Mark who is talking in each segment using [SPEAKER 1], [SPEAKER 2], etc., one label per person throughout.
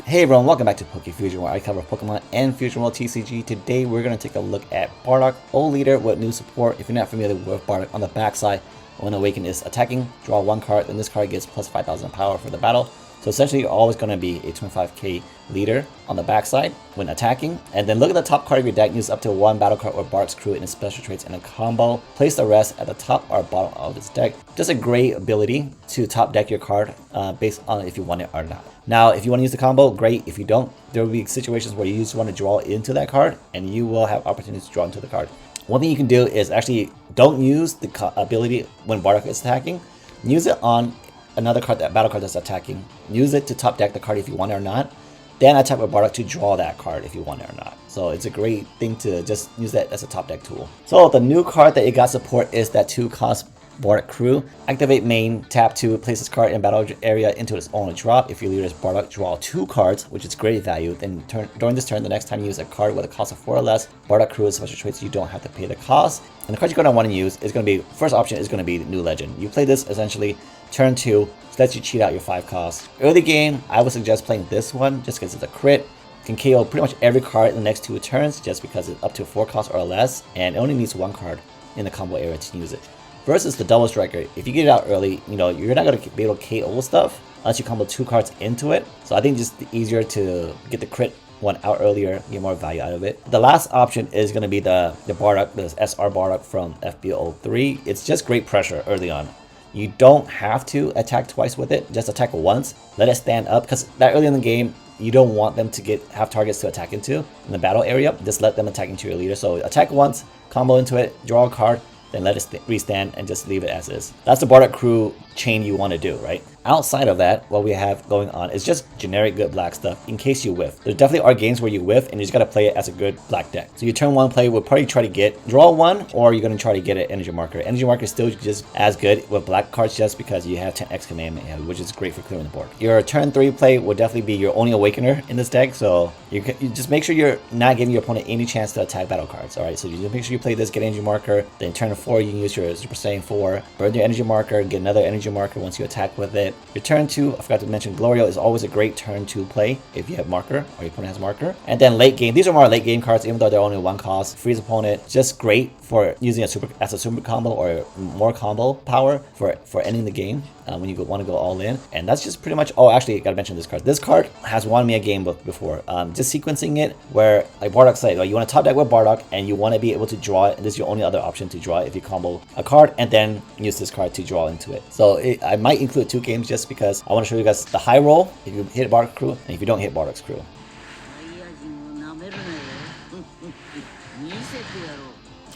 [SPEAKER 1] Hey everyone, welcome back to PokeFusion, where I cover Pokemon and Fusion World TCG. Today we're going to take a look at Bardock, old leader with new support. If you're not familiar with Bardock, on the backside, when Awaken is attacking, draw one card, then this card gets plus 5,000 power for the battle. So essentially you're always going to be a 25k leader on the backside when attacking. And then look at the top card of your deck, use up to one battle card or Bardock's crew in its special traits in a combo. Place the rest at the top or bottom of this deck. Just a great ability to top deck your card based on if you want it or not. Now, if you want to use the combo, great. If you don't, there will be situations where you just want to draw into that card and you will have opportunities to draw into the card. One thing you can do is actually don't use the ability when Bardock is attacking. Use it on another card, that battle card that's attacking. Use it to top deck the card if you want it or not. Then attack with Bardock to draw that card if you want it or not. So it's a great thing to just use that as a top deck tool. So the new card that it got support is that 2-cost Bardock crew. Activate main, tap 2, place this card in battle area into its own drop. If your leader is Bardock, draw 2 cards, which is great value. Then during this turn, the next time you use a card with a cost of 4 or less, Bardock crew is special traits, you don't have to pay the cost. And the card you're going to want to use is going to be, first option is going to be New Legend. You play this essentially turn 2, lets you cheat out your 5 costs. Early game, I would suggest playing this one just because it's a crit. Can KO pretty much every card in the next 2 turns just because it's up to 4 costs or less, and it only needs 1 card in the combo area to use it. Versus the double striker, if you get it out early, you know, you're not going to be able to KO stuff unless you combo 2 cards into it. So I think just easier to get the crit one out earlier, get more value out of it. The last option is going to be the Bardock, the SR Bardock from FBO3. It's just great pressure early on. You don't have to attack twice with it, just attack once. Let it stand up, because that early in the game, you don't want them to have targets to attack into in the battle area. Just let them attack into your leader. So attack once, combo into it, draw a card, then let it restand and just leave it as is. That's the Bardock crew chain you want to do, right? Outside of that, what we have going on is just generic good black stuff in case you whiff. There definitely are games where you whiff and you just got to play it as a good black deck. So your turn 1 play will probably try to get draw 1, or you're going to try to get an energy marker. Energy marker is still just as good with black cards just because you have 10x commandment, which is great for clearing the board. Your turn 3 play will definitely be your only awakener in this deck, so you just make sure you're not giving your opponent any chance to attack battle cards. All right, so you just make sure you play this, get energy marker. Then turn 4, you can use your Super Saiyan 4, burn your energy marker, get another energy marker once you attack with it. Your turn 2, I forgot to mention, Glorio is always a great turn 2 play if you have marker or your opponent has marker. And then late game, these are more late game cards, even though they're only 1 cost. Freeze opponent, just great for using as a super combo or more combo power for ending the game when you want to go all in. And that's just pretty much. Oh, actually, I gotta mention this card. This card has won me a game before. Just sequencing it where, like Bardock said, you want to top deck with Bardock and you want to be able to draw it. And this is your only other option to draw it if you combo a card and then use this card to draw into it. So I might include 2 games just because I want to show you guys the high roll if you hit Bardock crew and if you don't hit Bardock's crew.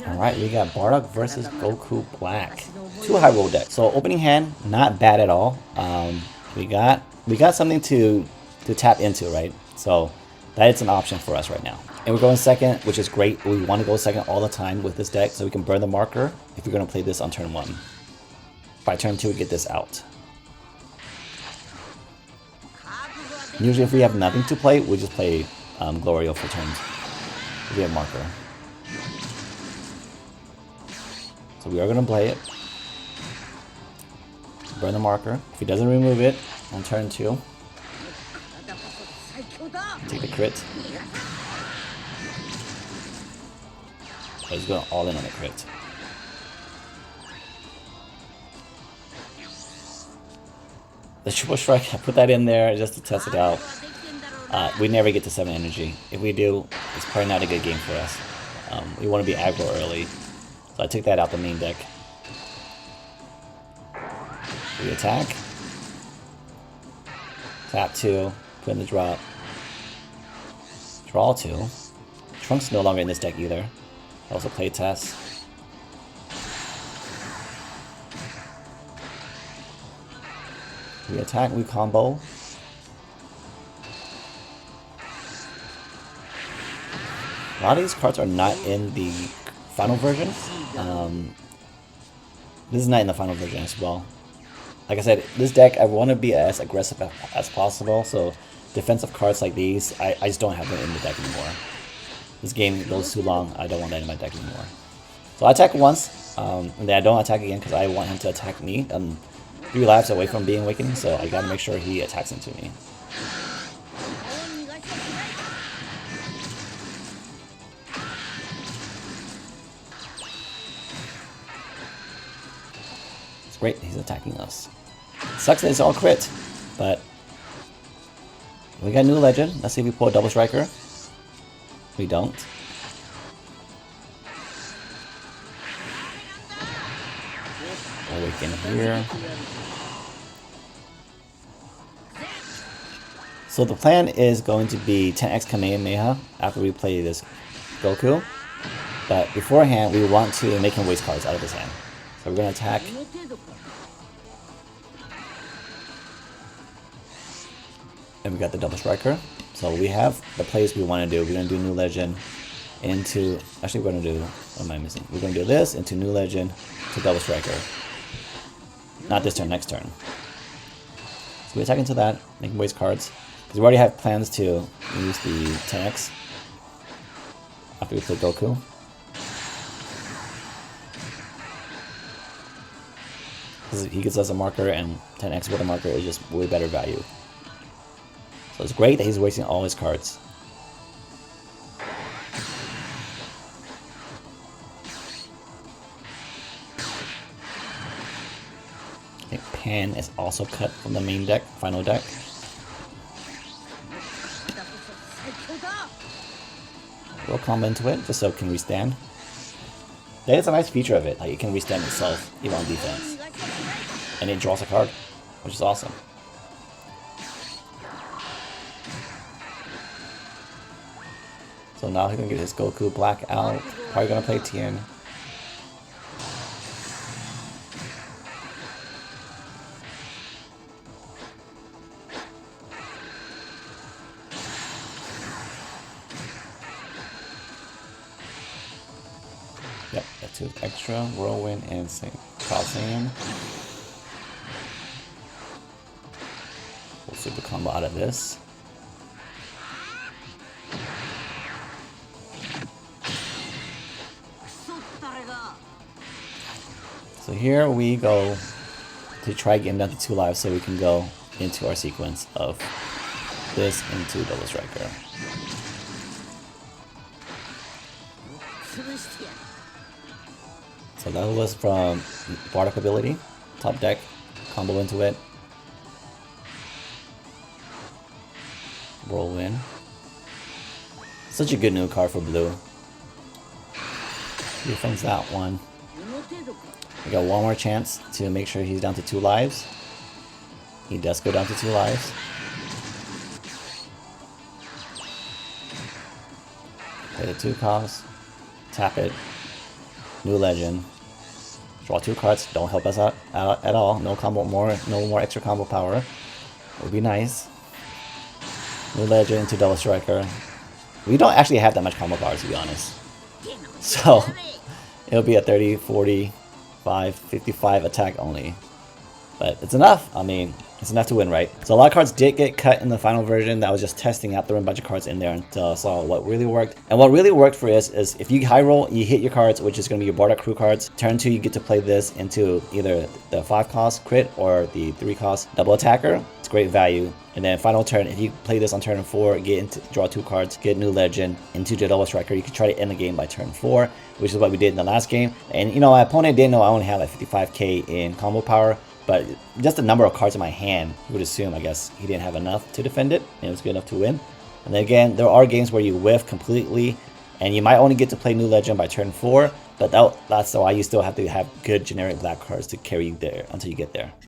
[SPEAKER 1] Alright, we got Bardock versus Goku Black. 2 high roll decks. So opening hand, not bad at all. We got something to tap into, right? So that is an option for us right now. And we're going second, which is great. We want to go second all the time with this deck so we can burn the marker if we're going to play this on turn 1. By turn 2, we get this out. Usually if we have nothing to play, we just play Glorio for turns. If we have marker. So we are going to play it. Burn the marker. If he doesn't remove it on turn 2, take the crit. Oh, he's going all in on the crit. The triple strike, I put that in there just to test it out. We never get to 7 energy. If we do, it's probably not a good game for us. We want to be aggro early. So I took that out the main deck. We attack. Tap 2, put in the drop. Draw 2. Trunk's no longer in this deck either. Also play test. We attack, we combo. A lot of these cards are not in the final version. This is not in the final version as well. Like I said, this deck, I want to be as aggressive as possible, so defensive cards like these, I just don't have them in the deck anymore. This game goes too long, I don't want that in my deck anymore. So I attack once, and then I don't attack again because I want him to attack me. 3 lives away from being awakened, so I gotta make sure he attacks into me. Great, he's attacking us. Sucks that it's all crit, but we got new legend. Let's see if we pull a double striker. We don't. Awaken here. So the plan is going to be 10x Kamehameha after we play this Goku. But beforehand, we want to make him waste cards out of his hand. So we're going to attack. And we got the double striker. So we have the plays we want to do. We're going to do new legend into... Actually, we're going to do... What am I missing? We're going to do this into new legend to double striker. Not this turn, next turn. So we attack into that, make him waste cards. Because we already have plans to use the 10x after we play Goku. Because he gives us a marker, and 10x with a marker is just way better value. So it's great that he's wasting all his cards. I think Pan is also cut from the main deck, final deck. We'll combo into it just so it can restand. That is a nice feature of it, like it can restand itself even on defense. And it draws a card, which is awesome. So now he's gonna get his Goku Black out. Probably gonna play Tien. Yep, that's 2 extra. Whirlwind and Cloud Saiyan. We'll super combo out of this. So here we go to try getting down to 2 lives so we can go into our sequence of this into double striker. So that was from Bardock ability, top deck, combo into it. Whirlwind. Such a good new card for blue. Defends that one. We got one more chance to make sure he's down to 2 lives. He does go down to 2 lives. Play the 2 cost. Tap it. New legend. Draw 2 cards. Don't help us out at all. No more extra combo power. Would be nice. New legend into double striker. We don't actually have that much combo power, to be honest. So it'll be a 30, 40. 55 attack only, but it's enough. I mean, it's enough to win, right? So a lot of cards did get cut in the final version. That was just testing out, throwing a bunch of cards in there until I saw what really worked. And what really worked for us is if you high roll, you hit your cards, which is going to be your Bardock crew cards. Turn 2, you get to play this into either the 5 cost crit or the 3 cost double attacker. It's great value. And then final turn, if you play this on turn 4, draw 2 cards, get new legend into the double striker, you can try to end the game by turn 4, which is what we did in the last game. And you know, my opponent didn't know I only had like 55k in combo power, but just the number of cards in my hand, you would assume, I guess, he didn't have enough to defend it, and it was good enough to win. And then again, there are games where you whiff completely, and you might only get to play new legend by turn 4, but that's why you still have to have good generic black cards to carry you there until you get there.